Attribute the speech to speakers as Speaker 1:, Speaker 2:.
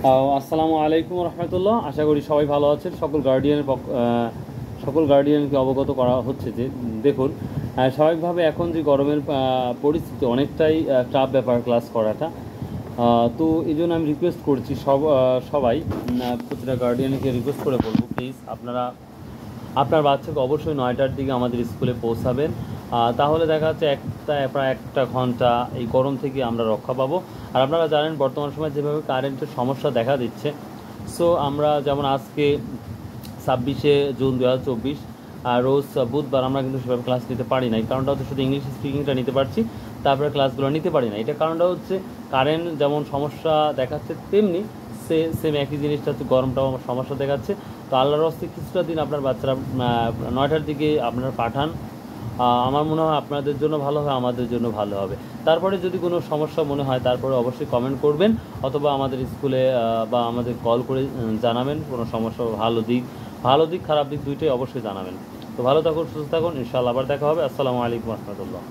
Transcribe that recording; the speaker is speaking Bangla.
Speaker 1: আসসালামু আলাইকুম রহমতুল্লাহ। আশা করি সবাই ভালো আছেন। সকল গার্ডিয়ানকে অবগত করা হচ্ছে যে দেখুন, স্বাভাবিকভাবে এখন যে গরমের পরিস্থিতি অনেকটাই টাফ ব্যাপার ক্লাস করাটা। তো এই জন্য আমি রিকোয়েস্ট করছি সবাই প্রতিটা গার্ডিয়ানকে রিকোয়েস্ট করে বলবো, প্লিজ আপনারা আপনার বাচ্চাকে অবশ্যই 9টার দিকে আমাদের স্কুলে পৌঁছাবেন। তাহলে দেখা যাচ্ছে প্রায় একটা ঘন্টা এই গরম থেকে আমরা রক্ষা পাবো। আর আপনারা জানেন বর্তমান সময়ে যেভাবে কারেন্টের সমস্যা দেখা দিচ্ছে, সো আমরা যেমন আজকে 26শে জুন 2024 রোজ বুধবার আমরা কিন্তু সেভাবে ক্লাস নিতে পারি না। এই কারণটা হচ্ছে শুধু ইংলিশ স্পিকিংটা নিতে পারছি, তারপরে ক্লাসগুলো নিতে পারি না। এটা কারণটা হচ্ছে কারেন্ট যেমন সমস্যা দেখাচ্ছে, তেমনি সেম একই জিনিসটা হচ্ছে গরমটাও আমার সমস্যা দেখাচ্ছে। তো আল্লাহর হস্তে কিছুটা দিন আপনার বাচ্চারা 9টার দিকে আপনারা পাঠান। আমার মনে হয় আপনাদের জন্য ভালো হবে, আমাদের জন্য ভালো হবে। তারপরে যদি কোনো সমস্যা মনে হয় তারপরে অবশ্যই কমেন্ট করবেন, অথবা আমাদের স্কুলে বা আমাদের কল করে জানাবেন কোনো সমস্যা। ভালো দিক খারাপ দিক দুইটাই অবশ্যই জানাবেন। তো ভালো থাকুন, সুস্থ থাকুন, ইনশাআল্লাহ আবার দেখা হবে। আসসালামু আলাইকুম রহমতুল্লাহ।